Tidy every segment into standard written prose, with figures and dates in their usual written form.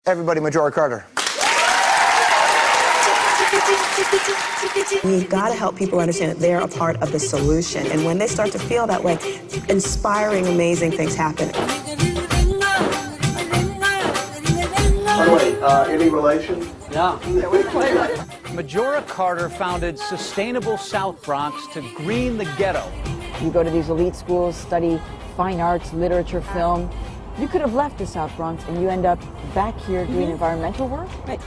Everybody, Majora Carter. You've got to help people understand that they're a part of the solution. And when they start to feel that way, inspiring, amazing things happen. By the way, any relation? Yeah. Majora Carter founded Sustainable South Bronx to green the ghetto. You go to these elite schools, study fine arts, literature, film. You could have left the South Bronx and you end up back here doing environmental work. Right.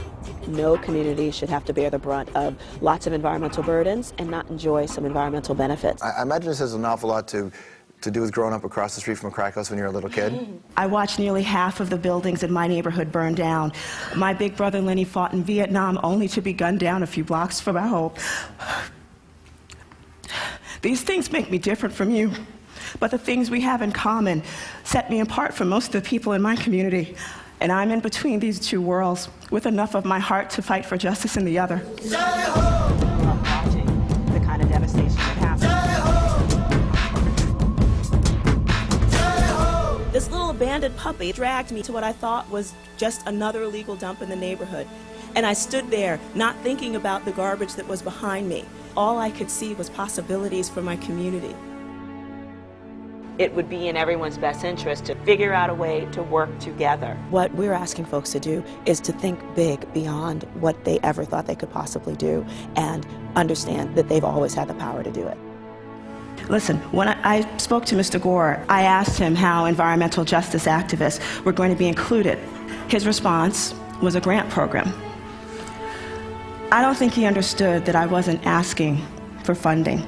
No community should have to bear the brunt of lots of environmental burdens and not enjoy some environmental benefits. I imagine this has an awful lot to do with growing up across the street from a crack house when you're a little kid. I watched nearly half of the buildings in my neighborhood burn down. My big brother Lenny fought in Vietnam only to be gunned down a few blocks from our home. These things make me different from you, but the things we have in common set me apart from most of the people in my community. And I'm in between these two worlds with enough of my heart to fight for justice in the other. Watching the kind of devastation that happened. This little abandoned puppy dragged me to what I thought was just another illegal dump in the neighborhood. And I stood there, not thinking about the garbage that was behind me. All I could see was possibilities for my community. It would be in everyone's best interest to figure out a way to work together. What we're asking folks to do is to think big beyond what they ever thought they could possibly do and understand that they've always had the power to do it. Listen, when I spoke to Mr. Gore, I asked him how environmental justice activists were going to be included. His response was a grant program. I don't think he understood that I wasn't asking for funding.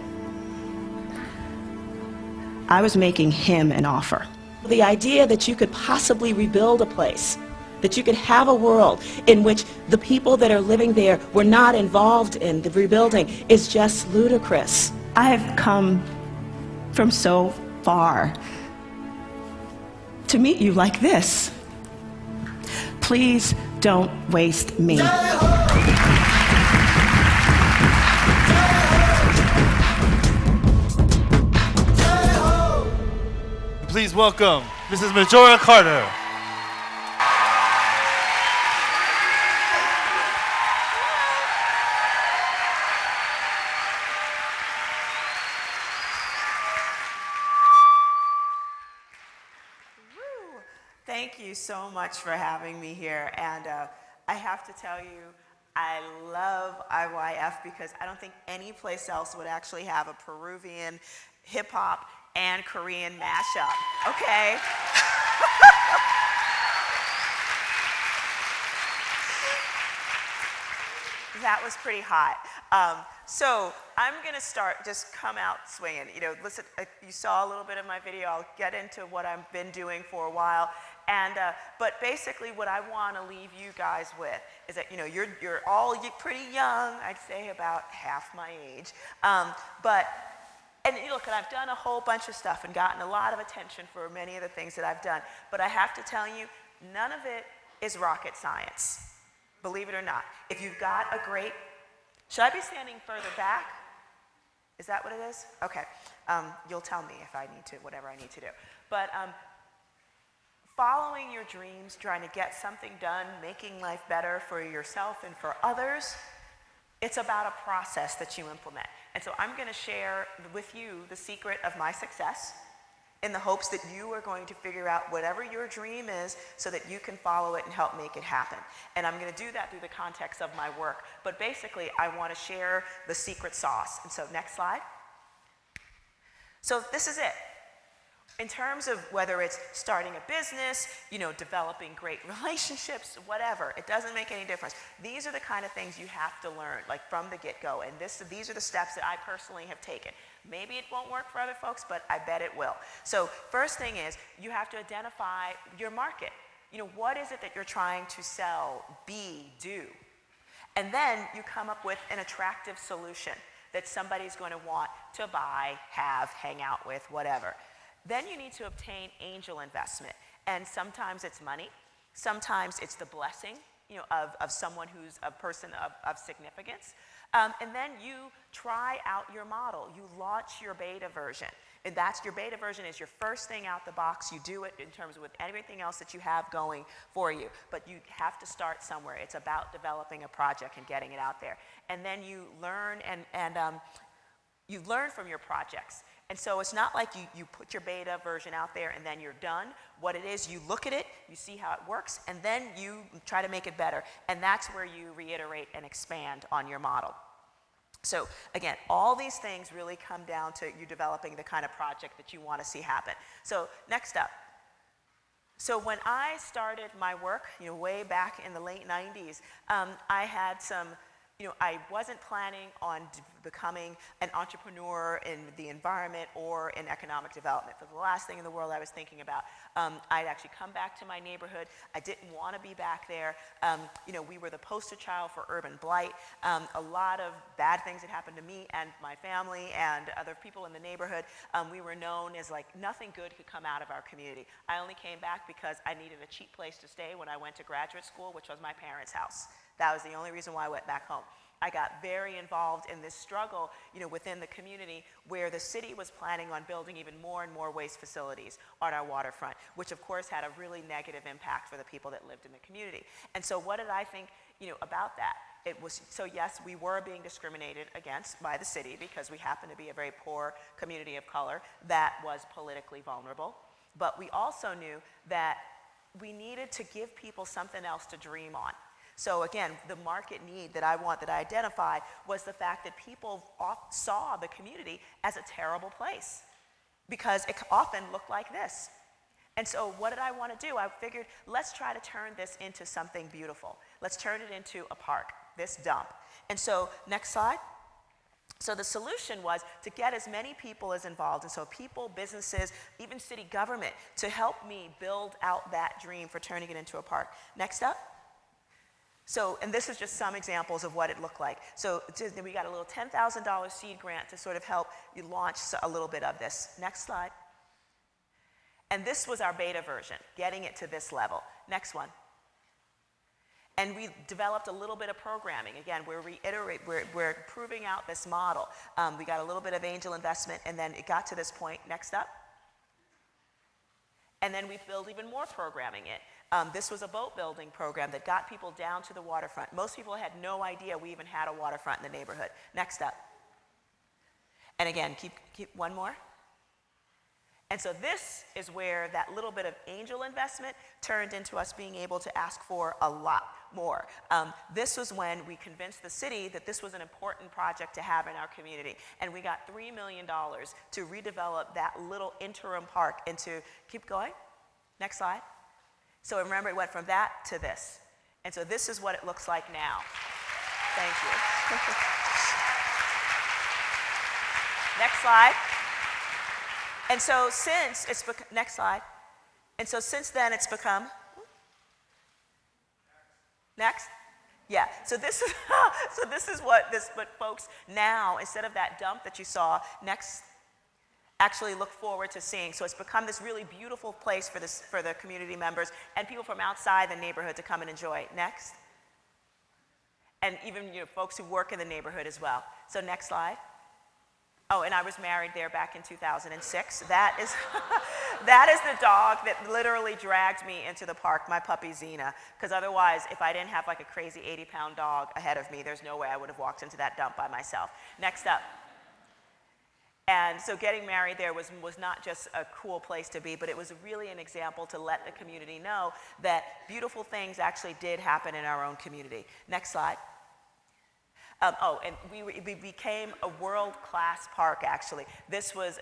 I was making him an offer. The idea that you could possibly rebuild a place, that you could have a world in which the people that are living there were not involved in the rebuilding is just ludicrous. I have come from so far to meet you like this. Please don't waste me. Please welcome Mrs. Majora Carter. Thank you so much for having me here. And I have to tell you, I love IYF because I don't think any place else would actually have a Peruvian hip hop and Korean mashup, okay? That was pretty hot. So I'm gonna just come out swinging. You know, listen, you saw a little bit of my video. I'll get into what I've been doing for a while. And, but basically what I wanna leave you guys with is that, you know, you're pretty young, I'd say about half my age. And look, I've done a whole bunch of stuff and gotten a lot of attention for many of the things that I've done. But I have to tell you, none of it is rocket science, believe it or not. If you've got a great, should I be standing further back? Is that what it is? Okay, you'll tell me if I need to, whatever I need to do. But following your dreams, trying to get something done, making life better for yourself and for others, it's about a process that you implement. And so I'm going to share with you the secret of my success in the hopes that you are going to figure out whatever your dream is so that you can follow it and help make it happen. And I'm going to do that through the context of my work. But basically, I want to share the secret sauce. And so next slide. So this is it. In terms of whether it's starting a business, you know, developing great relationships, whatever, it doesn't make any difference. These are the kind of things you have to learn, like from the get-go, and these are the steps that I personally have taken. Maybe it won't work for other folks, but I bet it will. So first thing is, you have to identify your market. You know, what is it that you're trying to sell, be, do? And then you come up with an attractive solution that somebody's going to want to buy, have, hang out with, whatever. Then you need to obtain angel investment. And sometimes it's money. Sometimes it's the blessing, you know, of someone who's a person of significance. And then you try out your model. You launch your beta version. And that's your beta version is your first thing out the box. You do it in terms of with everything else that you have going for you. But you have to start somewhere. It's about developing a project and getting it out there. And then you learn you learn from your projects. And so it's not like you put your beta version out there and then you're done. What it is, you look at it, you see how it works, and then you try to make it better. And that's where you reiterate and expand on your model. So again, all these things really come down to you developing the kind of project that you want to see happen. So next up. So when I started my work, way back in the late 90s, I had some, I wasn't planning on becoming an entrepreneur in the environment or in economic development. For the last thing in the world I was thinking about. I'd actually come back to my neighborhood. I didn't want to be back there. We were the poster child for urban blight. A lot of bad things had happened to me and my family and other people in the neighborhood. We were known as like nothing good could come out of our community. I only came back because I needed a cheap place to stay when I went to graduate school, which was my parents' house. That was the only reason why I went back home. I got very involved in this struggle, within the community where the city was planning on building even more and more waste facilities on our waterfront, which of course had a really negative impact for the people that lived in the community. And so what did I think, about that? It was, so yes, we were being discriminated against by the city because we happen to be a very poor community of color that was politically vulnerable. But we also knew that we needed to give people something else to dream on. So again, the market need that I identified was the fact that people saw the community as a terrible place because it often looked like this. And so what did I want to do? I figured, let's try to turn this into something beautiful. Let's turn it into a park, this dump. And so next slide. So the solution was to get as many people as involved, and so people, businesses, even city government, to help me build out that dream for turning it into a park. Next up. So, and this is just some examples of what it looked like. So we got a little $10,000 seed grant to sort of help you launch a little bit of this. Next slide. And this was our beta version, getting it to this level. Next one. And we developed a little bit of programming. Again, we're proving out this model. We got a little bit of angel investment, and then it got to this point. Next up. And then we built even more programming in. This was a boat building program that got people down to the waterfront. Most people had no idea we even had a waterfront in the neighborhood. Next up. And again, keep one more. And so this is where that little bit of angel investment turned into us being able to ask for a lot more. This was when we convinced the city that this was an important project to have in our community. And we got $3 million to redevelop that little interim park into, keep going, next slide. So remember, it went from that to this. And so this is what it looks like now. Thank you. Next slide. And so since it's next slide. And so since then it's become, next? Yeah, so this is what folks now, instead of that dump that you saw, next, actually look forward to seeing. So it's become this really beautiful place for the community members and people from outside the neighborhood to come and enjoy. Next. And even folks who work in the neighborhood as well. So next slide. Oh, and I was married there back in 2006. That is, that is the dog that literally dragged me into the park, my puppy Xena. Because otherwise, if I didn't have like a crazy 80-pound dog ahead of me, there's no way I would have walked into that dump by myself. Next up. And so getting married there was not just a cool place to be, but it was really an example to let the community know that beautiful things actually did happen in our own community. Next slide. And we became a world-class park, actually.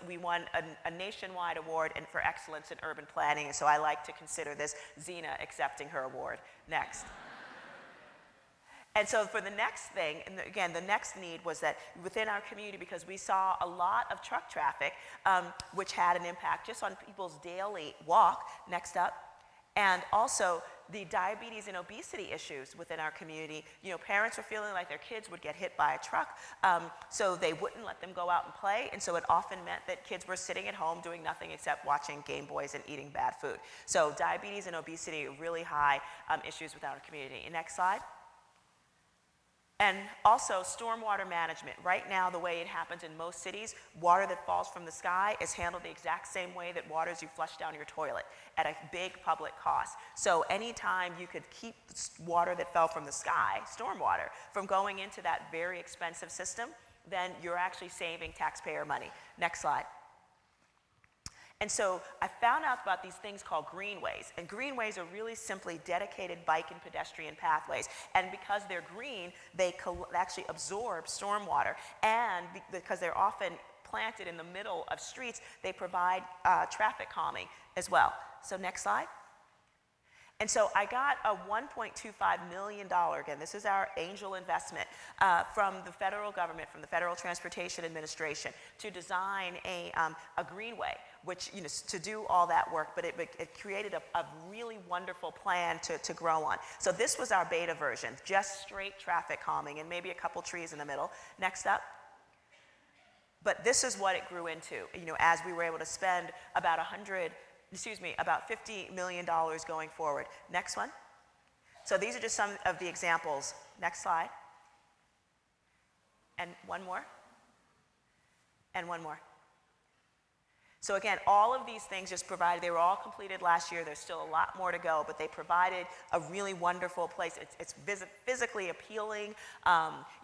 We won a nationwide award for excellence in urban planning, and so I like to consider this Xena accepting her award. Next. And so for the next thing, and again, the next need was that within our community, because we saw a lot of truck traffic, which had an impact just on people's daily walk, next up, and also the diabetes and obesity issues within our community. Parents were feeling like their kids would get hit by a truck, so they wouldn't let them go out and play, and so it often meant that kids were sitting at home doing nothing except watching Game Boys and eating bad food. So diabetes and obesity are really high issues within our community. Next slide. And also stormwater management. Right now, the way it happens in most cities, water that falls from the sky is handled the exact same way that waters you flush down your toilet at a big public cost. So anytime you could keep water that fell from the sky, stormwater, from going into that very expensive system, then you're actually saving taxpayer money. Next slide. And so I found out about these things called greenways. And greenways are really simply dedicated bike and pedestrian pathways. And because they're green, they actually absorb stormwater. And because they're often planted in the middle of streets, they provide traffic calming as well. So next slide. And so I got a $1.25 million, again, this is our angel investment, from the federal government, from the Federal Transportation Administration, to design a greenway, which, to do all that work, but it created a really wonderful plan to grow on. So this was our beta version, just straight traffic calming and maybe a couple trees in the middle. Next up. But this is what it grew into, as we were able to spend about $50 million going forward. Next one. So these are just some of the examples. Next slide. And one more. And one more. So again, all of these things just provided, they were all completed last year. There's still a lot more to go, but they provided a really wonderful place. It's physically appealing.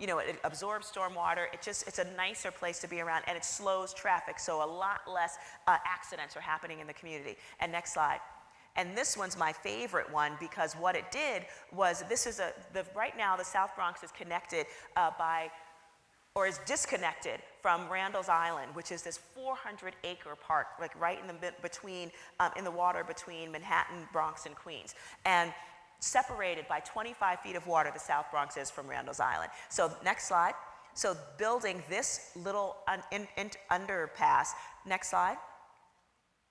It absorbs stormwater. It's a nicer place to be around, and it slows traffic, so a lot less accidents are happening in the community. And next slide. And this one's my favorite one, because what it did was, right now the South Bronx is connected is disconnected from Randall's Island, which is this 400-acre park, like right in the water between Manhattan, Bronx, and Queens, and separated by 25 feet of water. The South Bronx is from Randall's Island. So next slide. So building this little underpass. Next slide.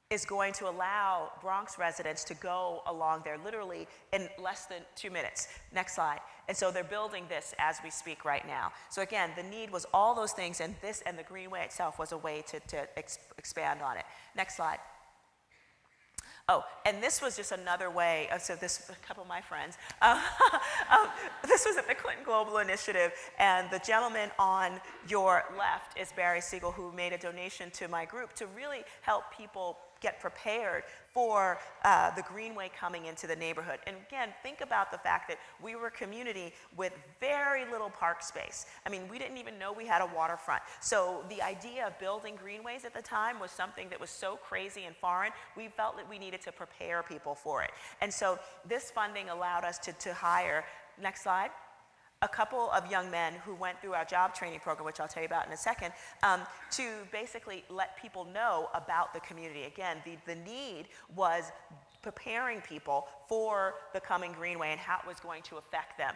Is going to allow Bronx residents to go along there literally in less than 2 minutes. Next slide. And so they're building this as we speak right now. So again, the need was all those things, and the Greenway itself was a way to expand on it. Next slide. Oh, and this was just another way, a couple of my friends, this was at the Clinton Global Initiative, and the gentleman on your left is Barry Siegel, who made a donation to my group to really help people get prepared for the Greenway coming into the neighborhood. And again, think about the fact that we were a community with very little park space. I mean, we didn't even know we had a waterfront. So the idea of building greenways at the time was something that was so crazy and foreign, we felt that we needed to prepare people for it. And so this funding allowed us to hire, next slide, a couple of young men who went through our job training program, which I'll tell you about in a second, to basically let people know about the community. Again, the need was preparing people for the coming Greenway and how it was going to affect them.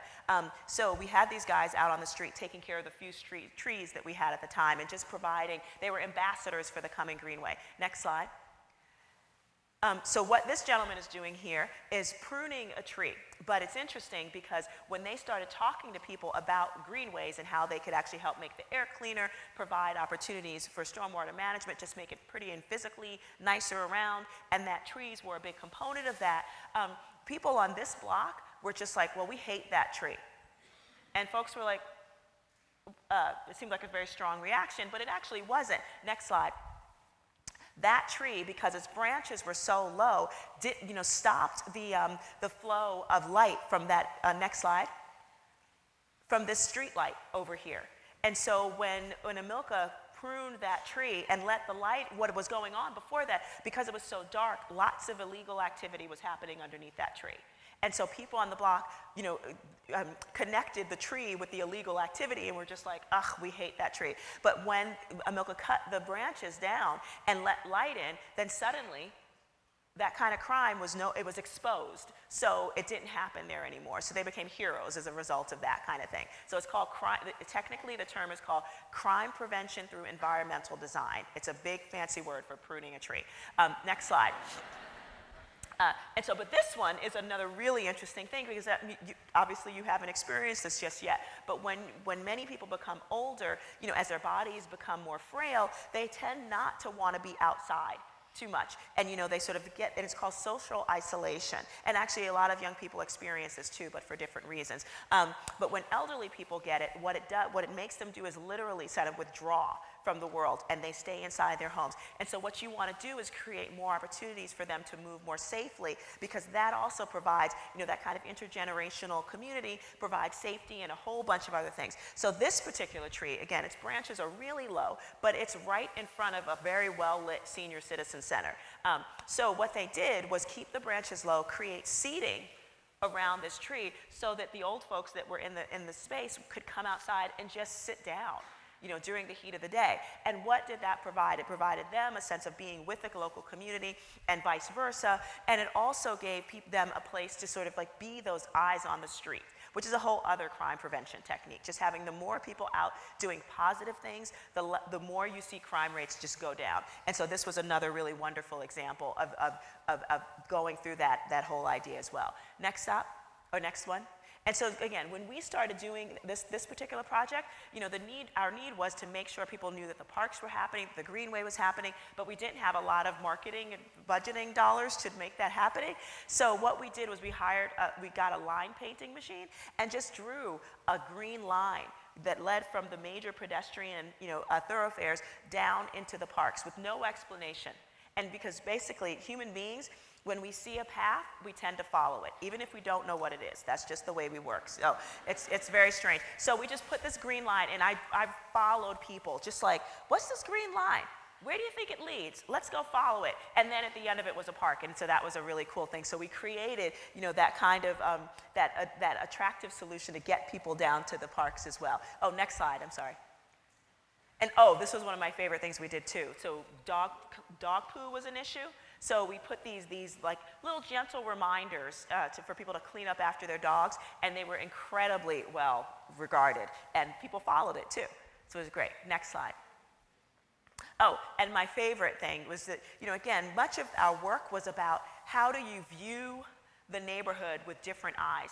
So we had these guys out on the street taking care of the few street trees that we had at the time and just they were ambassadors for the coming Greenway. Next slide. So what this gentleman is doing here is pruning a tree. But it's interesting because when they started talking to people about greenways and how they could actually help make the air cleaner, provide opportunities for stormwater management, just make it pretty and physically nicer around, and that trees were a big component of that, people on this block were just like, well, we hate that tree. And folks were like, it seemed like a very strong reaction, but it actually wasn't. Next slide. That tree, because its branches were so low, stopped the flow of light from that, next slide, from this street light over here. And so when Amilca pruned that tree and let the light, what was going on before that, because it was so dark, lots of illegal activity was happening underneath that tree. And so people on the block, connected the tree with the illegal activity and were just like, ugh, we hate that tree. But when Amilca cut the branches down and let light in, then suddenly that kind of crime was exposed. So it didn't happen there anymore. So they became heroes as a result of that kind of thing. So it's called crime, technically the term is called crime prevention through environmental design. It's a big fancy word for pruning a tree. Next slide. But this one is another really interesting thing because obviously you haven't experienced this just yet, but when many people become older, as their bodies become more frail, they tend not to want to be outside. too much. And you know, they sort of get, and it's called social isolation. And actually a lot of young people experience this too, but for different reasons. But when elderly people get it, what it makes them do is literally sort of withdraw from the world, and they stay inside their homes. And so what you want to do is create more opportunities for them to move more safely, because that also provides, you know, that kind of intergenerational community, provides safety and a whole bunch of other things. So this particular tree, again, its branches are really low, but it's right in front of a very well-lit senior citizen center. So what they did was keep the branches low, create seating around this tree so that the old folks that were in the space could come outside and just sit down, you know, during the heat of the day. And what did that provide? It provided them a sense of being with the local community and vice versa. And it also gave them a place to sort of like be those eyes on the street, which is a whole other crime prevention technique. Just having the more people out doing positive things, the more you see crime rates just go down. And so this was another really wonderful example of going through that whole idea as well. Next up, or next one. And so again, when we started doing this particular project, you know, our need was to make sure people knew that the parks were happening, the Greenway was happening, but we didn't have a lot of marketing and budgeting dollars to make that happening. So what we did was we got a line painting machine and just drew a green line that led from the major pedestrian, you know, thoroughfares down into the parks with no explanation. And because basically human beings, when we see a path, we tend to follow it, even if we don't know what it is. That's just the way we work. So it's very strange. So we just put this green line, and I followed people, just like, what's this green line? Where do you think it leads? Let's go follow it. And then at the end of it was a park, and so that was a really cool thing. So we created, you know, that kind of, that attractive solution to get people down to the parks as well. Oh, next slide, I'm sorry. And oh, this was one of my favorite things we did too. So dog poo was an issue. So we put these like little gentle reminders for people to clean up after their dogs, and they were incredibly well regarded, and people followed it too. So it was great. Next slide. Oh, and my favorite thing was that, you know, again, much of our work was about how do you view the neighborhood with different eyes.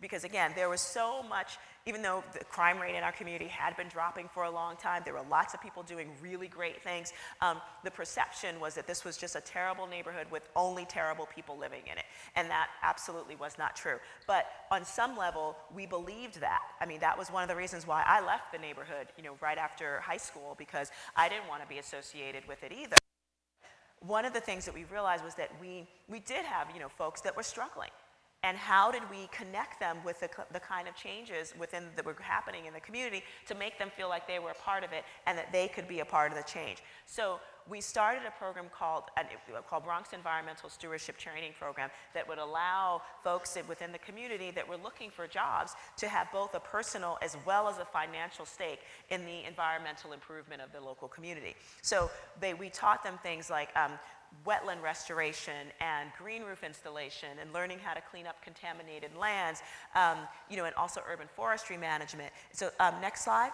Because again, there was so much, even though the crime rate in our community had been dropping for a long time, there were lots of people doing really great things. The perception was that this was just a terrible neighborhood with only terrible people living in it. And that absolutely was not true. But on some level, we believed that. I mean, that was one of the reasons why I left the neighborhood, you know, right after high school, because I didn't want to be associated with it either. One of the things that we realized was that we did have, you know, folks that were struggling. And how did we connect them with the kind of changes that were happening in the community to make them feel like they were a part of it and that they could be a part of the change? So we started a program called Bronx Environmental Stewardship Training Program that would allow folks within the community that were looking for jobs to have both a personal as well as a financial stake in the environmental improvement of the local community. So we taught them things like wetland restoration and green roof installation and learning how to clean up contaminated lands, you know, and also urban forestry management. So next slide.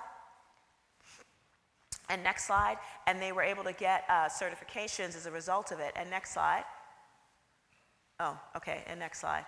And next slide. And they were able to get certifications as a result of it. And next slide. Oh, okay, and next slide.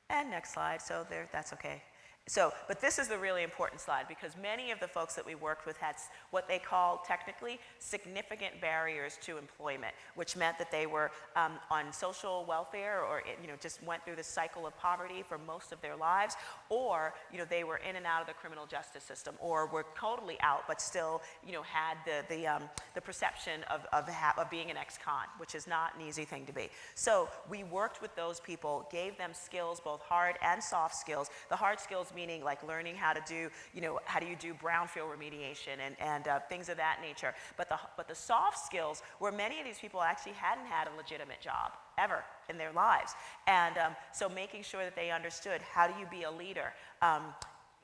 And next slide, so there, that's okay. So, but this is the really important slide because many of the folks that we worked with had what they call technically significant barriers to employment, which meant that they were on social welfare or, you know, just went through this cycle of poverty for most of their lives, or, you know, they were in and out of the criminal justice system, or were totally out but still, you know, had the perception of being an ex-con, which is not an easy thing to be. So we worked with those people, gave them skills, both hard and soft skills. The hard skills meaning like learning how to do, you know, how do you do brownfield remediation and things of that nature. But the soft skills were many of these people actually hadn't had a legitimate job ever in their lives. And so making sure that they understood how do you be a leader,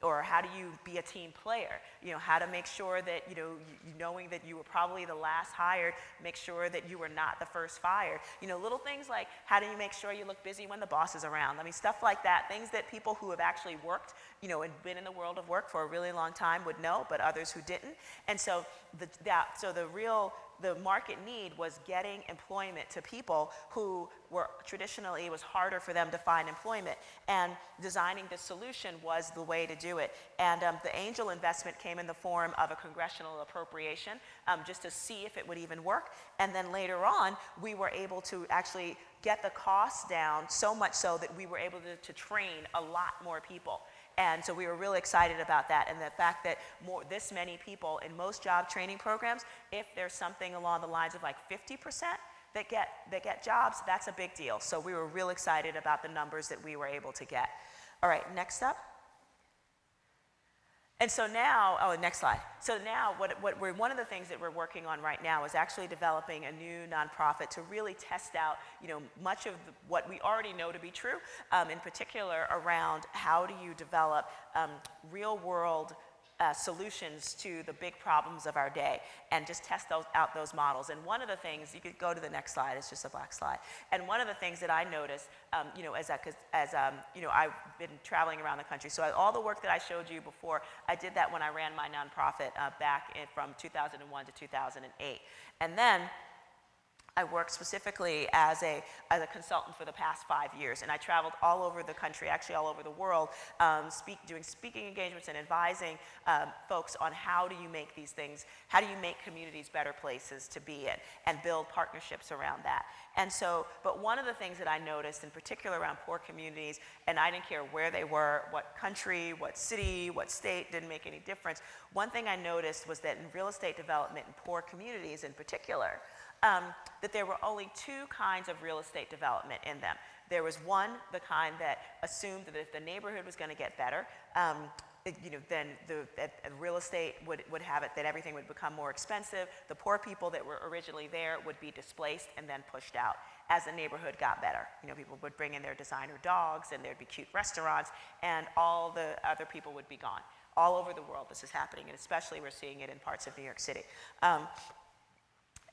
or how do you be a team player? You know, how to make sure that, you know, knowing that you were probably the last hired, make sure that you were not the first fired. You know, little things like how do you make sure you look busy when the boss is around? I mean, stuff like that, things that people who have actually worked, you know, and been in the world of work for a really long time would know, but others who didn't. And so the real the market need was getting employment to people who were traditionally, it was harder for them to find employment. And designing this solution was the way to do it. And the angel investment came in the form of a congressional appropriation just to see if it would even work. And then later on, we were able to actually get the costs down so much so that we were able to train a lot more people. And so we were really excited about that, and the fact that this many people in most job training programs, if there's something along the lines of like 50% that get jobs, that's a big deal. So we were real excited about the numbers that we were able to get. All right, next up. And so now, oh, next slide. So now one of the things that we're working on right now is actually developing a new nonprofit to really test out, much of what we already know to be true, in particular around how do you develop real world solutions to the big problems of our day, and just test out those models. And one of the things, you could go to the next slide, it's just a black slide. And one of the things that I noticed, I've been traveling around the country. So all the work that I showed you before, I did that when I ran my nonprofit from 2001 to 2008. And then I worked specifically as a consultant for the past 5 years, and I traveled all over the country, actually all over the world, doing speaking engagements and advising folks on how do you make these things, how do you make communities better places to be in, and build partnerships around that. And so, but one of the things that I noticed, in particular around poor communities, and I didn't care where they were, what country, what city, what state, didn't make any difference. One thing I noticed was that in real estate development in poor communities in particular, that there were only two kinds of real estate development in them. There was one, the kind that assumed that if the neighborhood was going to get better, then the real estate would have it that everything would become more expensive. The poor people that were originally there would be displaced and then pushed out as the neighborhood got better. People would bring in their designer dogs, and there'd be cute restaurants, and all the other people would be gone. All over the world this is happening, and especially we're seeing it in parts of New York City.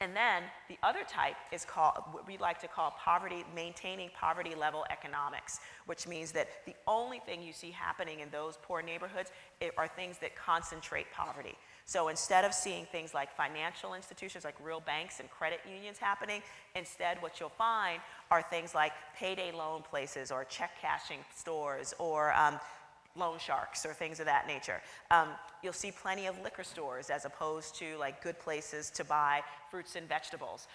And then the other type is called, what we like to call maintaining poverty level economics, which means that the only thing you see happening in those poor neighborhoods are things that concentrate poverty. So instead of seeing things like financial institutions, like real banks and credit unions happening, instead what you'll find are things like payday loan places or check cashing stores or loan sharks or things of that nature. You'll see plenty of liquor stores as opposed to like good places to buy fruits and vegetables.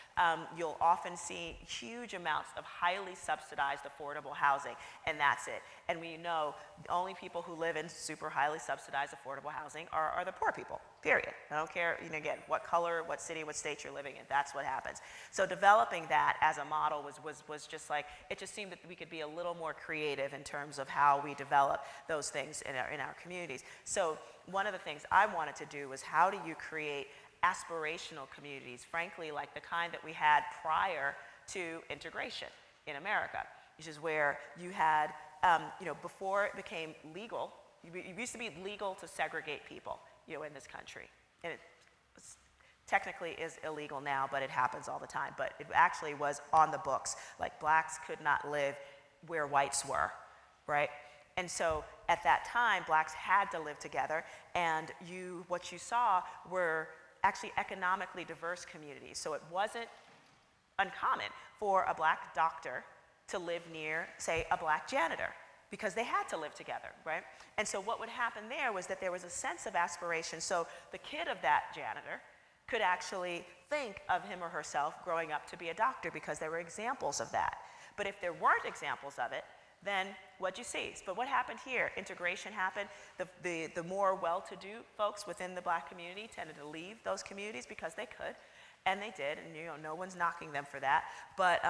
You'll often see huge amounts of highly subsidized affordable housing, and that's it. And we know the only people who live in super highly subsidized affordable housing are the poor people, period. I don't care, again, what color, what city, what state you're living in, that's what happens. So developing that as a model was just like, it just seemed that we could be a little more creative in terms of how we develop those things in our communities. So one of the things I wanted to do was, how do you create aspirational communities, frankly, like the kind that we had prior to integration in America, which is where you had, before it became legal, it used to be legal to segregate people, in this country. And it technically is illegal now, but it happens all the time. But it actually was on the books. Like, blacks could not live where whites were, right? And so at that time, blacks had to live together, and what you saw were actually economically diverse communities. So it wasn't uncommon for a black doctor to live near, say, a black janitor, because they had to live together, right? And so what would happen there was that there was a sense of aspiration. So the kid of that janitor could actually think of him or herself growing up to be a doctor, because there were examples of that. But if there weren't examples of it, then what'd you see? But what happened here? Integration happened. The more well-to-do folks within the black community tended to leave those communities because they could, and they did, and no one's knocking them for that. But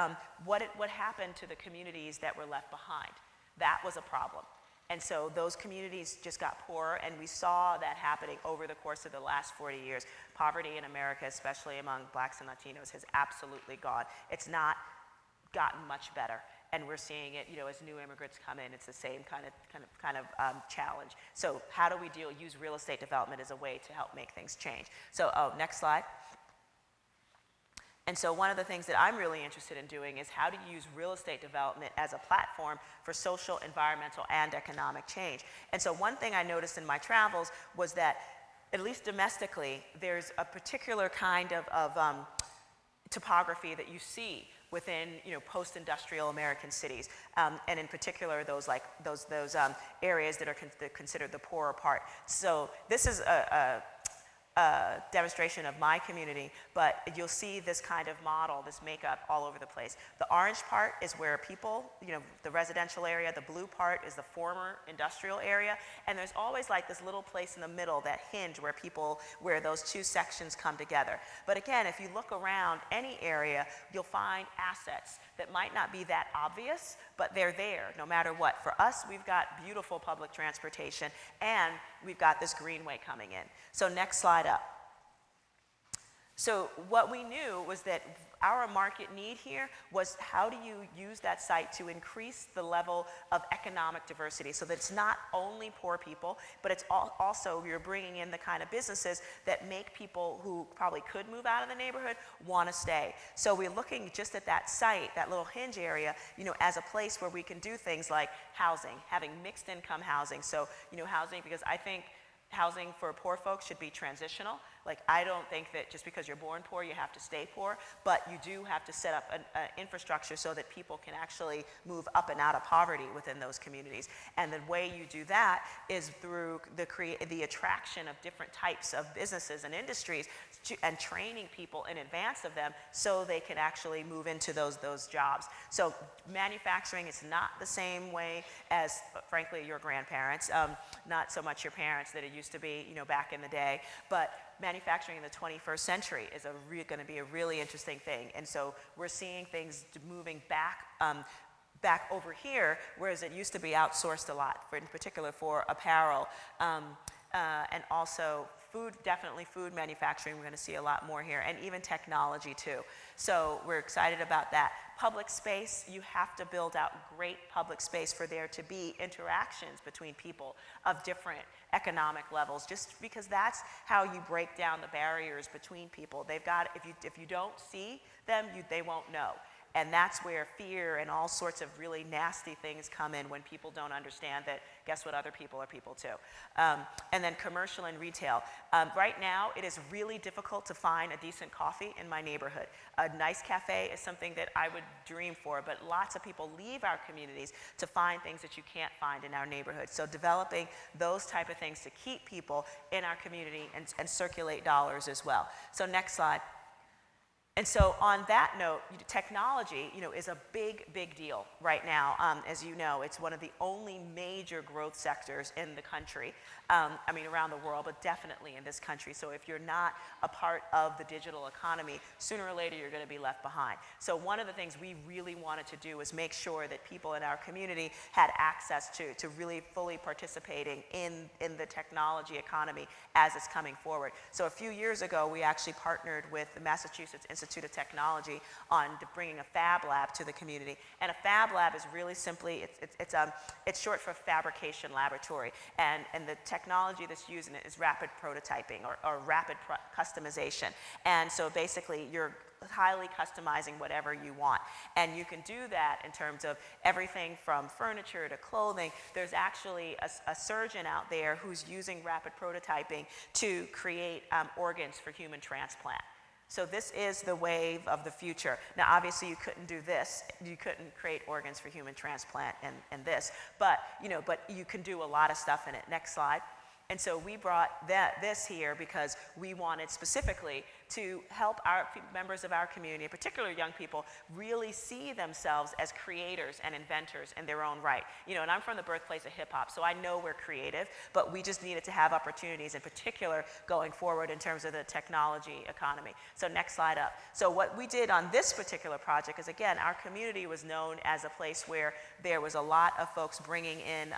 what happened to the communities that were left behind? That was a problem. And so those communities just got poorer, and we saw that happening over the course of the last 40 years. Poverty in America, especially among blacks and Latinos, has absolutely gone. It's not gotten much better. And we're seeing it, as new immigrants come in, it's the same kind of challenge. So how do we use real estate development as a way to help make things change? So, next slide. And so one of the things that I'm really interested in doing is, how to use real estate development as a platform for social, environmental, and economic change. And so one thing I noticed in my travels was that at least domestically, there's a particular kind of topography that you see within, you know, post-industrial American cities, and in particular those areas that are considered the poorer part. So this is a demonstration of my community, but you'll see this kind of model, this makeup all over the place. The orange part is where people, you know, the residential area, the blue part is the former industrial area, and there's always like this little place in the middle, that hinge where those two sections come together. But again, if you look around any area, you'll find assets that might not be that obvious, but they're there no matter what. For us, we've got beautiful public transportation, and we've got this greenway coming in. So next slide up. So what we knew was that our market need here was, how do you use that site to increase the level of economic diversity, so that it's not only poor people, but it's also you're bringing in the kind of businesses that make people who probably could move out of the neighborhood want to stay. So we're looking just at that site, that little hinge area, you know, as a place where we can do things like housing, having mixed income housing. So, you know, housing, because I think housing for poor folks should be transitional. Like, I don't think that just because you're born poor, you have to stay poor, but you do have to set up an infrastructure so that people can actually move up and out of poverty within those communities. And the way you do that is through the attraction of different types of businesses and industries, and training people in advance of them so they can actually move into those jobs. So manufacturing is not the same way as, frankly, your grandparents, not so much your parents that it used to be, you know, back in the day, but manufacturing in the 21st century is going to be a really interesting thing. And so we're seeing things moving back over here, whereas it used to be outsourced a lot, in particular for apparel, and also food, definitely food manufacturing. We're going to see a lot more here, and even technology too. So we're excited about that. Public space, you have to build out great public space for there to be interactions between people of different economic levels, just because that's how you break down the barriers between people. They've got, if you don't see them, they won't know. And that's where fear and all sorts of really nasty things come in, when people don't understand that, guess what, other people are people too. And then commercial and retail. Right now, it is really difficult to find a decent coffee in my neighborhood. A nice cafe is something that I would dream for, but lots of people leave our communities to find things that you can't find in our neighborhood. So developing those type of things to keep people in our community and circulate dollars as well. So next slide. And so on that note, technology, you know, is a big, big deal right now. As you know, it's one of the only major growth sectors in the country. I mean, around the world, but definitely in this country. So if you're not a part of the digital economy, sooner or later you're going to be left behind. So one of the things we really wanted to do was make sure that people in our community had access to really fully participating in the technology economy as it's coming forward. So a few years ago, we actually partnered with the Massachusetts Institute of Technology on bringing a fab lab to the community. And a fab lab is really simply, it's short for fabrication laboratory. And the technology that's used in it is rapid prototyping or rapid customization. And so basically you're highly customizing whatever you want. And you can do that in terms of everything from furniture to clothing. There's actually a surgeon out there who's using rapid prototyping to create organs for human transplant. So this is the wave of the future. Now, obviously, you couldn't do this. You couldn't create organs for human transplant and this, but you can do a lot of stuff in it. Next slide. And so we brought this here because we wanted specifically to help our members of our community, in particular young people, really see themselves as creators and inventors in their own right. You know, and I'm from the birthplace of hip hop, so I know we're creative, but we just needed to have opportunities, in particular going forward in terms of the technology economy. So next slide up. So what we did on this particular project is, again, our community was known as a place where there was a lot of folks bringing in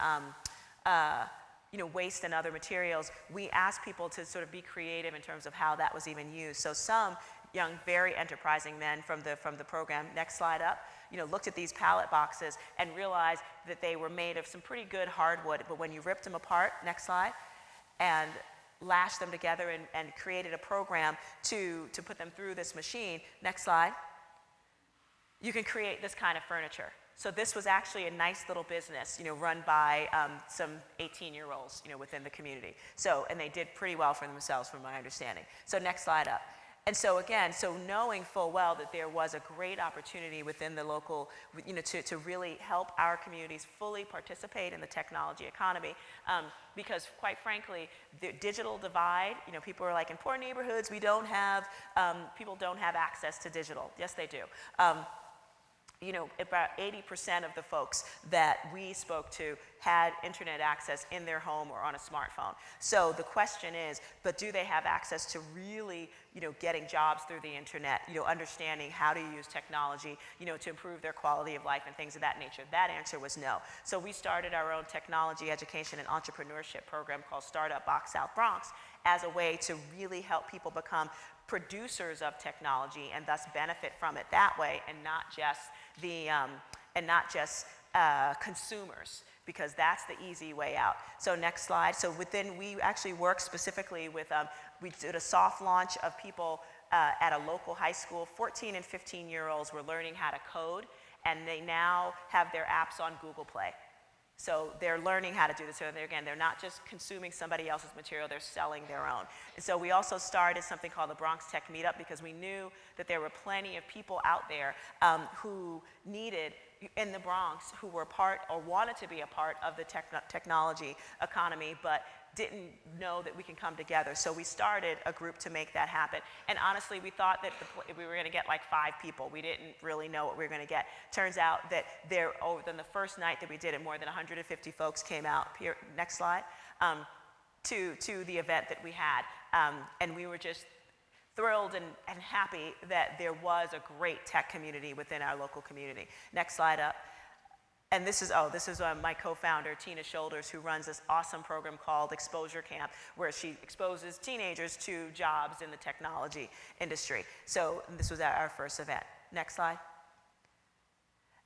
waste and other materials. We asked people to sort of be creative in terms of how that was even used. So some young, very enterprising men from the program, next slide up, looked at these pallet boxes and realized that they were made of some pretty good hardwood, but when you ripped them apart, next slide, and lashed them together and created a program to put them through this machine, next slide, you can create this kind of furniture. So this was actually a nice little business, run by some 18-year-olds, within the community. So, and they did pretty well for themselves, from my understanding. So next slide up. And so again, so knowing full well that there was a great opportunity within the local, to really help our communities fully participate in the technology economy, because quite frankly, the digital divide, people are like, in poor neighborhoods, people don't have access to digital. Yes, they do. About 80% of the folks that we spoke to had internet access in their home or on a smartphone. So the question is, but do they have access to really, getting jobs through the internet, understanding how to use technology, to improve their quality of life and things of that nature? That answer was no. So we started our own technology education and entrepreneurship program called Startup Box South Bronx as a way to really help people become producers of technology and thus benefit from it that way, and not just consumers, because that's the easy way out. So next slide. So we actually work specifically with, we did a soft launch of people at a local high school. 14 and 15-year-olds were learning how to code, and they now have their apps on Google Play. So they're learning how to do this. So they're not just consuming somebody else's material, they're selling their own. And so we also started something called the Bronx Tech Meetup, because we knew that there were plenty of people out there who needed, in the Bronx, who were part or wanted to be a part of the technology economy, but didn't know that we can come together. So we started a group to make that happen. And honestly, we thought that we were going to get like 5 people. We didn't really know what we were going to get. Turns out that than the first night that we did it, more than 150 folks came out. Here, next slide. To the event that we had. And we were just thrilled and happy that there was a great tech community within our local community. Next slide up. And this is my co-founder, Tina Shoulders, who runs this awesome program called Exposure Camp, where she exposes teenagers to jobs in the technology industry. So this was our first event. Next slide.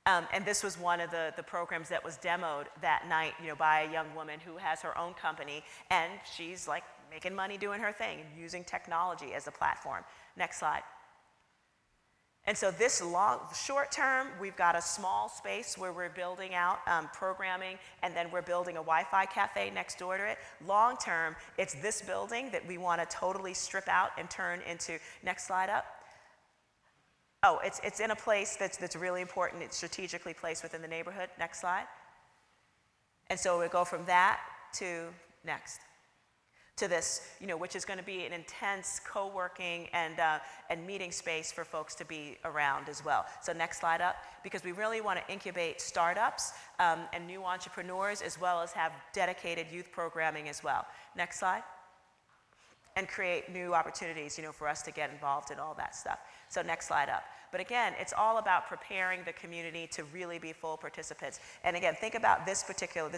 And this was one of the programs that was demoed that night, by a young woman who has her own company, and she's like making money doing her thing and using technology as a platform. Next slide. And so this short term, we've got a small space where we're building out programming, and then we're building a Wi-Fi cafe next door to it. Long term, it's this building that we want to totally strip out and turn into, next slide up. Oh, it's in a place that's really important. It's strategically placed within the neighborhood. Next slide. And so we go from that to next. To this, which is going to be an intense co-working and meeting space for folks to be around as well. So next slide up, because we really want to incubate startups and new entrepreneurs, as well as have dedicated youth programming as well. Next slide. And create new opportunities, for us to get involved in all that stuff. So next slide up. But again, it's all about preparing the community to really be full participants. And again, think about this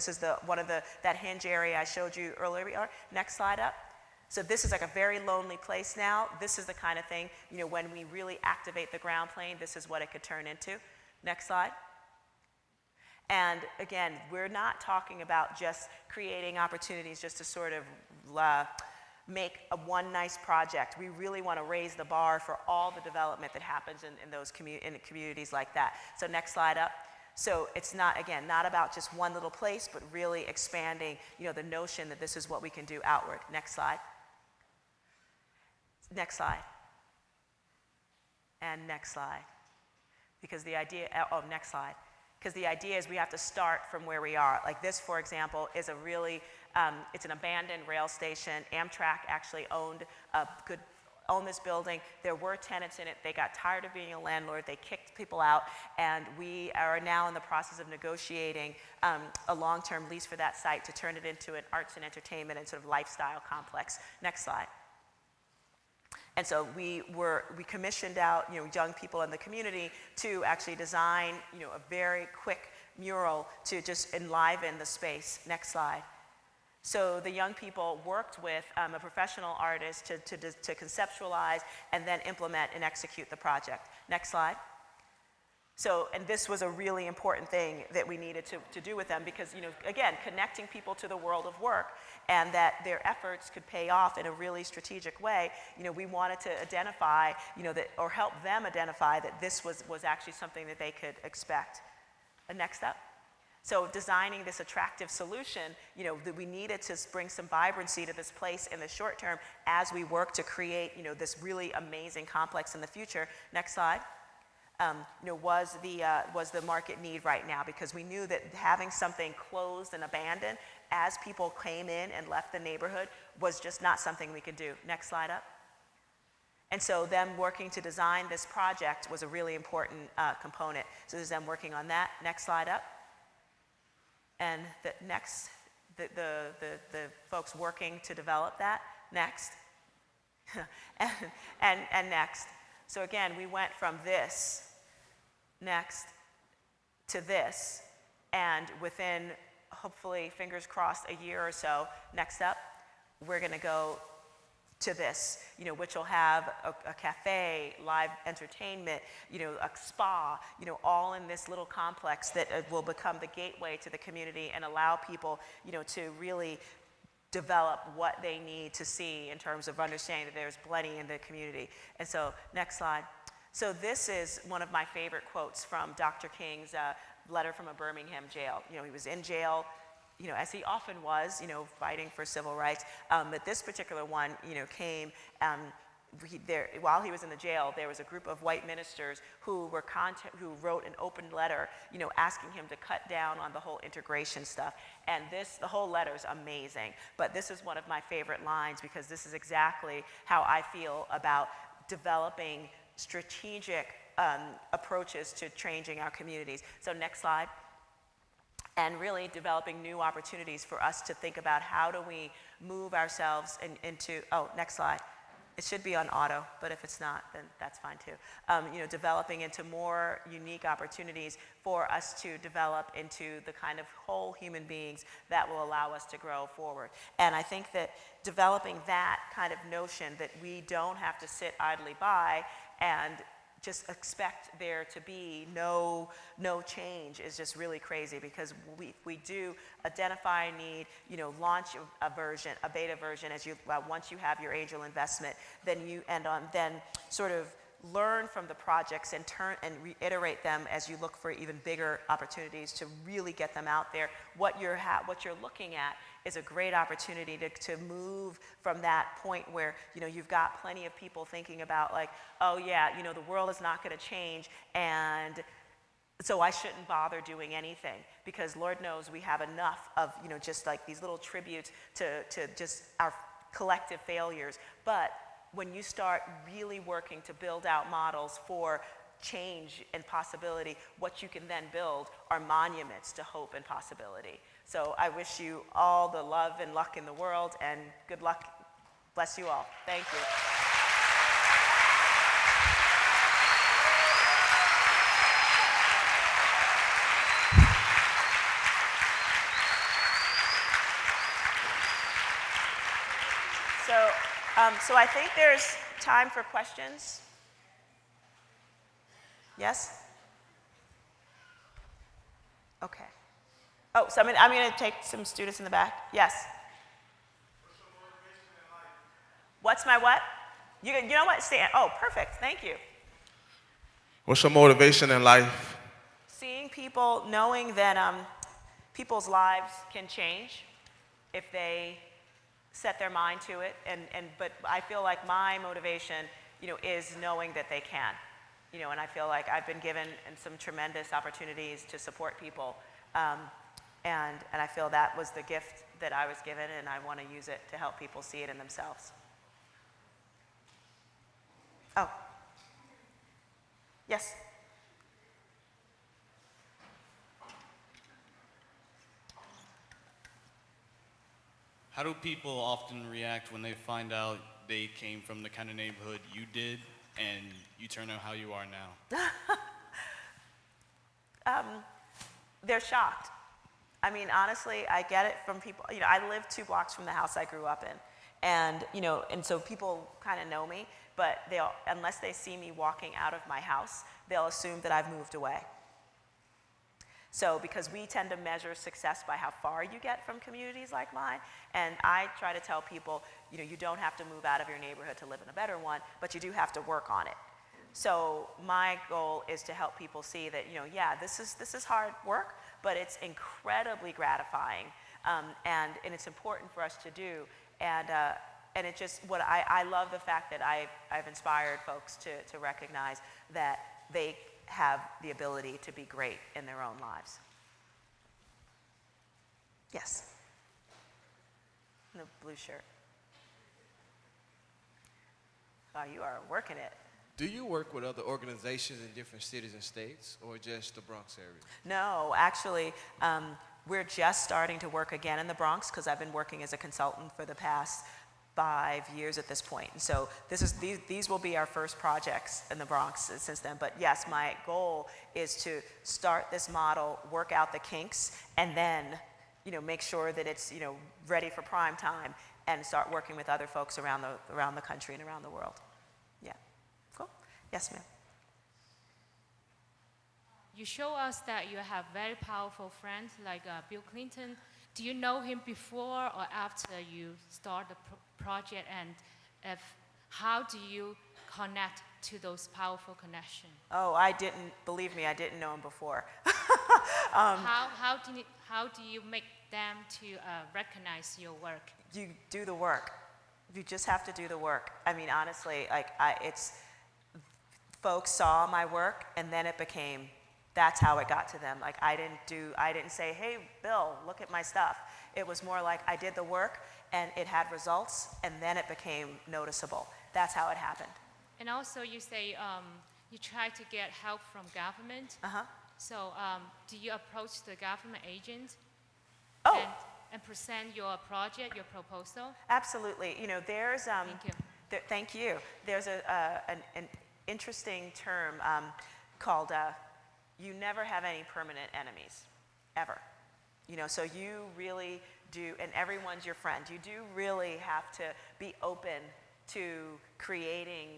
is that hinge area I showed you earlier. Next slide up. So this is like a very lonely place now. This is the kind of thing, when we really activate the ground plane, this is what it could turn into. Next slide. And again, we're not talking about just creating opportunities just to sort of make one nice project. We really want to raise the bar for all the development that happens in those communities like that. So next slide up. So it's not about just one little place, but really expanding, the notion that this is what we can do outward. Next slide. Next slide. And next slide. Because the idea, next slide. Because the idea is we have to start from where we are. Like this, for example, is it's an abandoned rail station. Amtrak actually owned this building. There were tenants in it. They got tired of being a landlord. They kicked people out, and we are now in the process of negotiating a long-term lease for that site to turn it into an arts and entertainment and sort of lifestyle complex. Next slide. And so we commissioned out, young people in the community to actually design, a very quick mural to just enliven the space. Next slide. So the young people worked with a professional artist to conceptualize and then implement and execute the project. Next slide. So, and this was a really important thing that we needed to do with them because, again, connecting people to the world of work and that their efforts could pay off in a really strategic way, we wanted to identify, or help them identify that this was actually something that they could expect. Next up. So designing this attractive solution, that we needed to bring some vibrancy to this place in the short term as we work to create, this really amazing complex in the future. Next slide. Was the market need right now, because we knew that having something closed and abandoned as people came in and left the neighborhood was just not something we could do. Next slide up. And so them working to design this project was a really important component. So there's them working on that. Next slide up. And the folks working to develop that. Next. and next. So again, we went from this, next, to this, and within, hopefully, fingers crossed, a year or so, next up, we're going to go to this, which will have a cafe, live entertainment, a spa, all in this little complex that will become the gateway to the community and allow people, to really develop what they need to see in terms of understanding that there's plenty in the community. And so, next slide. So this is one of my favorite quotes from Dr. King's letter from a Birmingham jail. He was in jail, as he often was, fighting for civil rights. But this particular one, came while he was in the jail. There was a group of white ministers who wrote an open letter, asking him to cut down on the whole integration stuff. And the whole letter is amazing. But this is one of my favorite lines, because this is exactly how I feel about developing strategic approaches to changing our communities. So next slide. And really developing new opportunities for us to think about how do we move ourselves into, next slide. It should be on auto, but if it's not, then that's fine too. Developing into more unique opportunities for us to develop into the kind of whole human beings that will allow us to grow forward. And I think that developing that kind of notion that we don't have to sit idly by and just expect there to be no change is just really crazy, because we do identify a need, launch a beta version once you have your angel investment, then then sort of learn from the projects and reiterate them as you look for even bigger opportunities to really get them out there. What you're looking at is a great opportunity to move from that point where you've got plenty of people thinking about, like, oh yeah, the world is not going to change, and so I shouldn't bother doing anything, because Lord knows we have enough of just like these little tributes to just our collective failures. But when you start really working to build out models for change and possibility, what you can then build are monuments to hope and possibility. So I wish you all the love and luck in the world, and good luck. Bless you all. Thank you. So I think there's time for questions. Yes? Okay. Oh, so I'm going to take some students in the back. Yes? What's my what? You know what? Oh, perfect. Thank you. What's your motivation in life? Seeing people, knowing that people's lives can change if they set their mind to it, but I feel like my motivation, is knowing that they can, and I feel like I've been given some tremendous opportunities to support people, and I feel that was the gift that I was given, and I want to use it to help people see it in themselves. Oh, yes. How do people often react when they find out they came from the kind of neighborhood you did and you turn out how you are now? They're shocked. I mean, honestly, I get it from people. I live 2 blocks from the house I grew up in. And, and so people kind of know me, but unless they see me walking out of my house, they'll assume that I've moved away. So because we tend to measure success by how far you get from communities like mine, and I try to tell people, you don't have to move out of your neighborhood to live in a better one, but you do have to work on it. So my goal is to help people see that, yeah, this is hard work, but it's incredibly gratifying, and it's important for us to do. And it just, I love the fact that I've inspired folks to recognize that they have the ability to be great in their own lives. Yes. The blue shirt. Oh, you are working it. Do you work with other organizations in different cities and states, or just the Bronx area? No, actually, we're just starting to work again in the Bronx because I've been working as a consultant for the past 5 years at this point. And so these will be our first projects in the Bronx since then. But yes, my goal is to start this model, work out the kinks, and then make sure that it's ready for prime time, and start working with other folks around the country and around the world. Yeah, cool. Yes, ma'am. You show us that you have very powerful friends like Bill Clinton. Do you know him before or after you start the project, and how do you connect to those powerful connections? Oh, believe me, I didn't know him before. How do you make them to recognize your work? You do the work. You just have to do the work. I mean, honestly, folks saw my work, and then it became, that's how it got to them. Like, I didn't say, hey, Bill, look at my stuff. It was more like I did the work, and it had results, and then it became noticeable. That's how it happened. And also, you say you try to get help from government. Uh-huh. So do you approach the government agent and present your project, your proposal? Absolutely. There's Thank you. Thank you. There's an interesting term called you never have any permanent enemies, ever. So you really do, and everyone's your friend. You do really have to be open to creating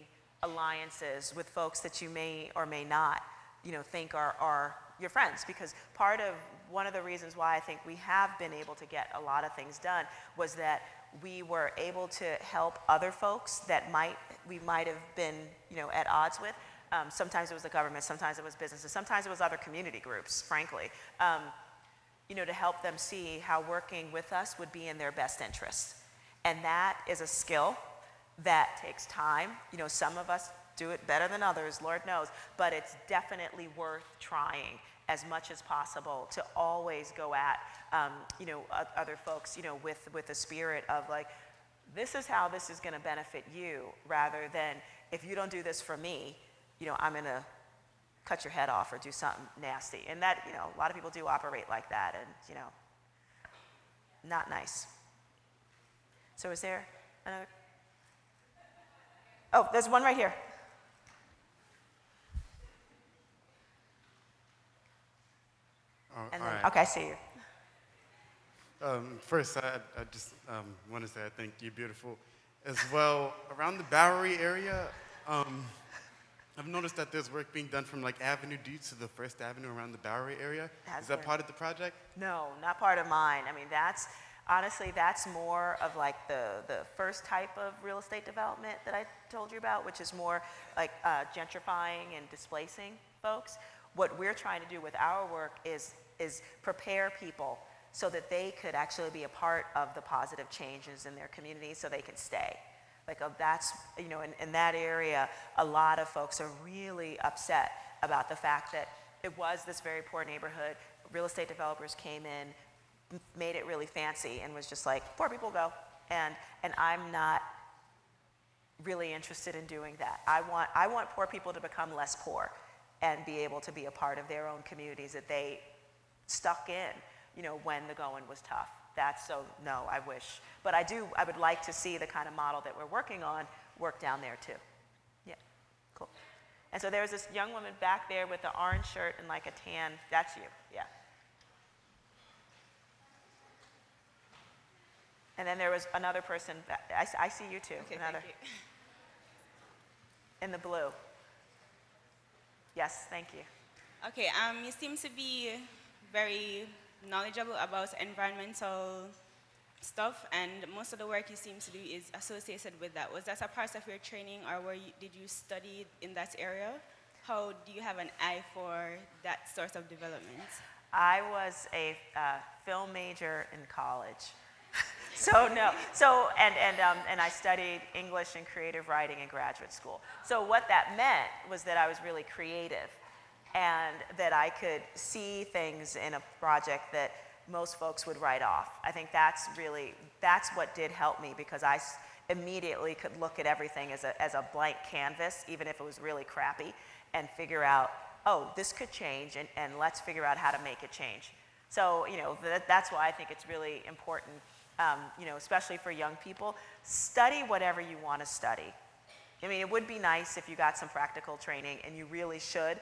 alliances with folks that you may or may not, think are your friends. Because one of the reasons why I think we have been able to get a lot of things done was that we were able to help other folks that we might have been, at odds with. Sometimes it was the government, sometimes it was businesses, sometimes it was other community groups, frankly. To help them see how working with us would be in their best interest. And that is a skill that takes time. Some of us do it better than others, Lord knows, but it's definitely worth trying as much as possible to always go at, other folks, with a spirit of like, this is how this is going to benefit you, rather than if you don't do this for me, I'm going to cut your head off or do something nasty. And that, a lot of people do operate like that, and, not nice. So is there another? Oh, there's one right here. And then, okay, I see you. First, I just want to say I think you're beautiful. As well, around the Bowery area, I've noticed that there's work being done from like Avenue D to the First Avenue around the Bowery area. Is that part of the project? No, not part of mine. I mean, honestly, that's more of like the first type of real estate development that I told you about, which is more like gentrifying and displacing folks. What we're trying to do with our work is prepare people so that they could actually be a part of the positive changes in their community so they can stay. Like that's, in that area, a lot of folks are really upset about the fact that it was this very poor neighborhood. Real estate developers came in, made it really fancy, and was just like, poor people go. And I'm not really interested in doing that. I want poor people to become less poor and be able to be a part of their own communities that they stuck in, when the going was tough. No, I wish. But I would like to see the kind of model that we're working on work down there too. Yeah, cool. And so there's this young woman back there with the orange shirt and like a tan, that's you, yeah. And then there was another person, I see you too. Okay, another. thank you. In the blue. Yes, thank you. Okay, you seem to be very knowledgeable about environmental stuff, and most of the work you seem to do is associated with that. Was that a part of your training, or did you study in that area? How do you have an eye for that sort of development? I was a film major in college. And I studied English and creative writing in graduate school. So what that meant was that I was really creative and that I could see things in a project that most folks would write off. I think that's what did help me, because I immediately could look at everything as a blank canvas, even if it was really crappy, and figure out, oh, this could change, and let's figure out how to make it change. So, that's why I think it's really important, especially for young people, study whatever you want to study. I mean, it would be nice if you got some practical training, and you really should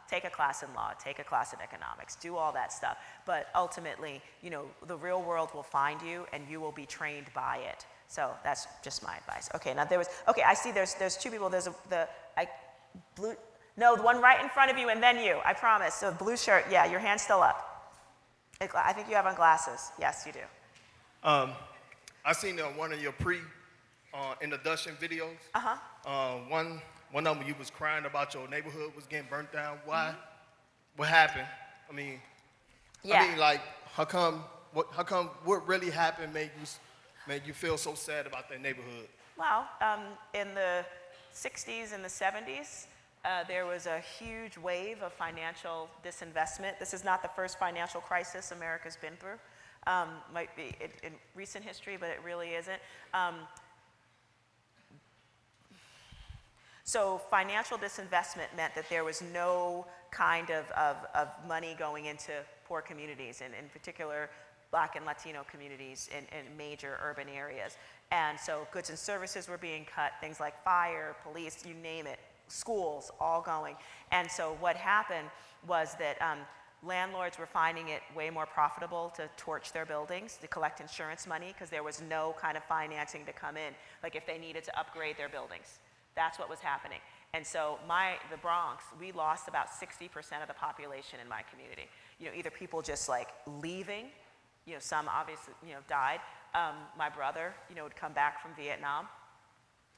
take a class in law, take a class in economics, do all that stuff. But ultimately, the real world will find you, and you will be trained by it. So that's just my advice. Okay, now I see there's two people. There's the one right in front of you, and then you, I promise. So blue shirt, yeah, your hand's still up. I think you have on glasses. Yes, you do. I seen one of your introduction videos. One of them you was crying about your neighborhood was getting burnt down. Why? Mm-hmm. What happened? I mean, like, how come? What really happened made you feel so sad about that neighborhood? Well, in the 60s and the 70s, there was a huge wave of financial disinvestment. This is not the first financial crisis America's been through. Might be in recent history, but it really isn't. So financial disinvestment meant that there was no kind of money going into poor communities, and in particular, Black and Latino communities in major urban areas. And so goods and services were being cut, things like fire, police, you name it, schools, all going. And so what happened was that landlords were finding it way more profitable to torch their buildings, to collect insurance money, because there was no kind of financing to come in, like if they needed to upgrade their buildings. That's what was happening. And so the Bronx, we lost about 60% of the population in my community. Either people just like leaving, some obviously, died. My brother, would come back from Vietnam,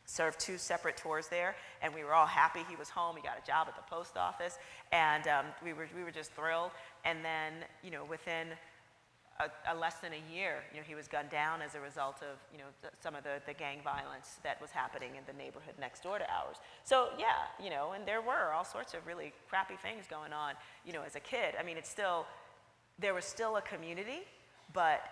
served 2 separate tours there, and we were all happy he was home. He got a job at the post office, and we were just thrilled. And then, within less than a year, he was gunned down as a result of, some of the gang violence that was happening in the neighborhood next door to ours. So yeah, and there were all sorts of really crappy things going on, as a kid. I mean, there was still a community, but,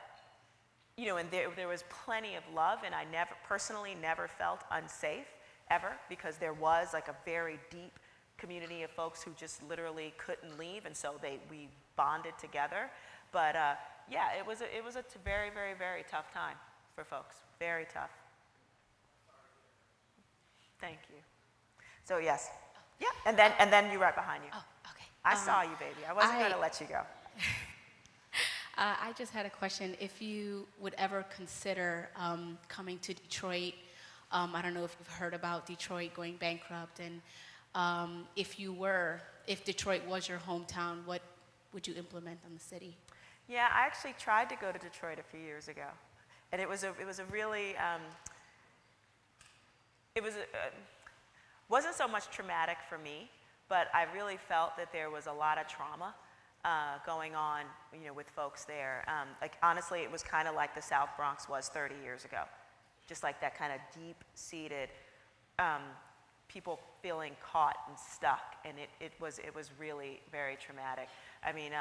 and there was plenty of love, and I personally never felt unsafe, ever, because there was like a very deep community of folks who just literally couldn't leave, and so we bonded together. But yeah, it was a very, very, very tough time for folks. Very tough. Thank you. So yes, yeah, and then you right behind you. Oh, okay. I saw you, baby. I wasn't going to let you go. I just had a question. If you would ever consider coming to Detroit, I don't know if you've heard about Detroit going bankrupt, and if Detroit was your hometown, what would you implement on the city? Yeah, I actually tried to go to Detroit a few years ago, and it was a really wasn't so much traumatic for me, but I really felt that there was a lot of trauma going on, with folks there. Like honestly, it was kind of like the South Bronx was 30 years ago, just like that kind of deep-seated people feeling caught and stuck, and it was really very traumatic. I mean,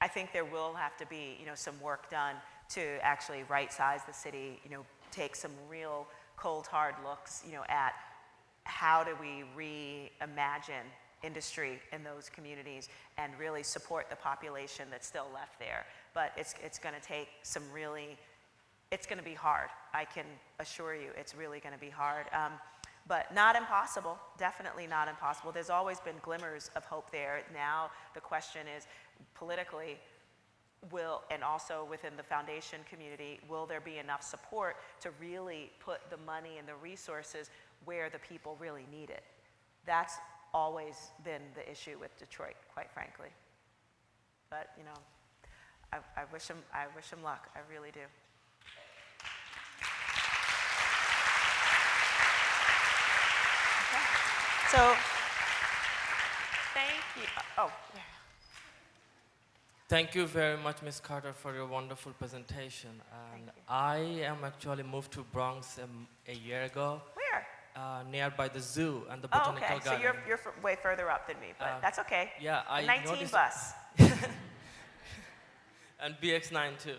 I think there will have to be, some work done to actually right-size the city, take some real cold, hard looks, at how do we reimagine industry in those communities and really support the population that's still left there. But it's going to take it's going to be hard. I can assure you it's really going to be hard. But not impossible, definitely not impossible. There's always been glimmers of hope there. Now the question is, politically, and also within the foundation community, will there be enough support to really put the money and the resources where the people really need it? That's always been the issue with Detroit, quite frankly. But, I wish him luck. I really do. Okay. So, thank you. Oh, yeah. Thank you very much, Ms. Carter, for your wonderful presentation. And I am actually moved to Bronx a year ago. Where? Nearby the zoo and the Oh, botanical okay. So garden. you're way further up than me, but that's okay. Yeah, I 19 noticed. bus. And BX9 too.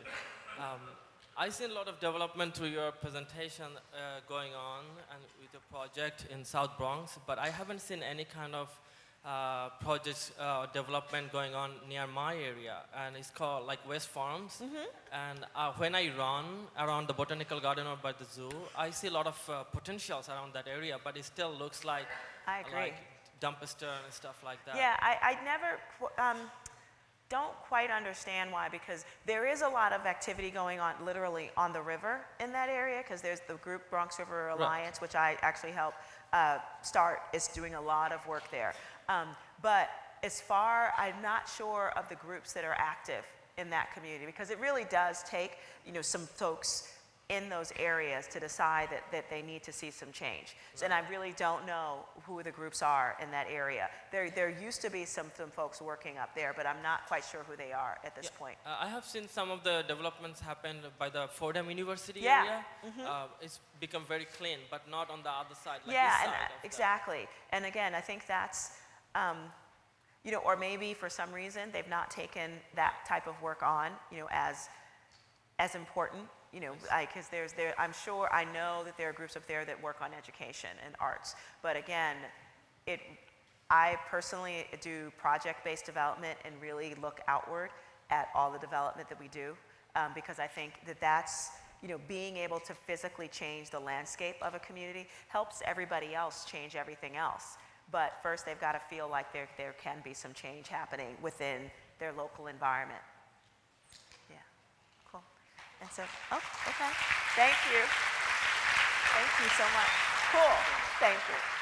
I see a lot of development through your presentation going on and with your project in South Bronx, but I haven't seen any kind of projects development going on near my area, and it's called like West Farms. And when I run around the botanical garden or by the zoo, I see a lot of potentials around that area, but it still looks like I agree. like dumpster and stuff like that. Yeah, I never don't quite understand why, because there is a lot of activity going on literally on the river in that area, because there's the group Bronx River Alliance, which I actually help start, is doing a lot of work there. But as far, I'm not sure of the groups that are active in that community, because it really does take, you know, some folks in those areas to decide that they need to see some change. So, and I really don't know who the groups are in that area. There used to be some folks working up there, but I'm not quite sure who they are at this point. I have seen some of the developments happen by the Fordham University Yeah. area. It's become very clean, but not on the other side. Like Yeah, this and side of exactly. And again, I think that's, you know, or maybe for some reason they've not taken that type of work on, you know, as important. You know, because I'm sure, I know that there are groups up there that work on education and arts. But again, I personally do project-based development and really look outward at all the development that we do, because I think that's, you know, being able to physically change the landscape of a community helps everybody else change everything else. But first, they've got to feel like there can be some change happening within their local environment. And so, oh, okay. Thank you. Thank you so much. Cool. Thank you.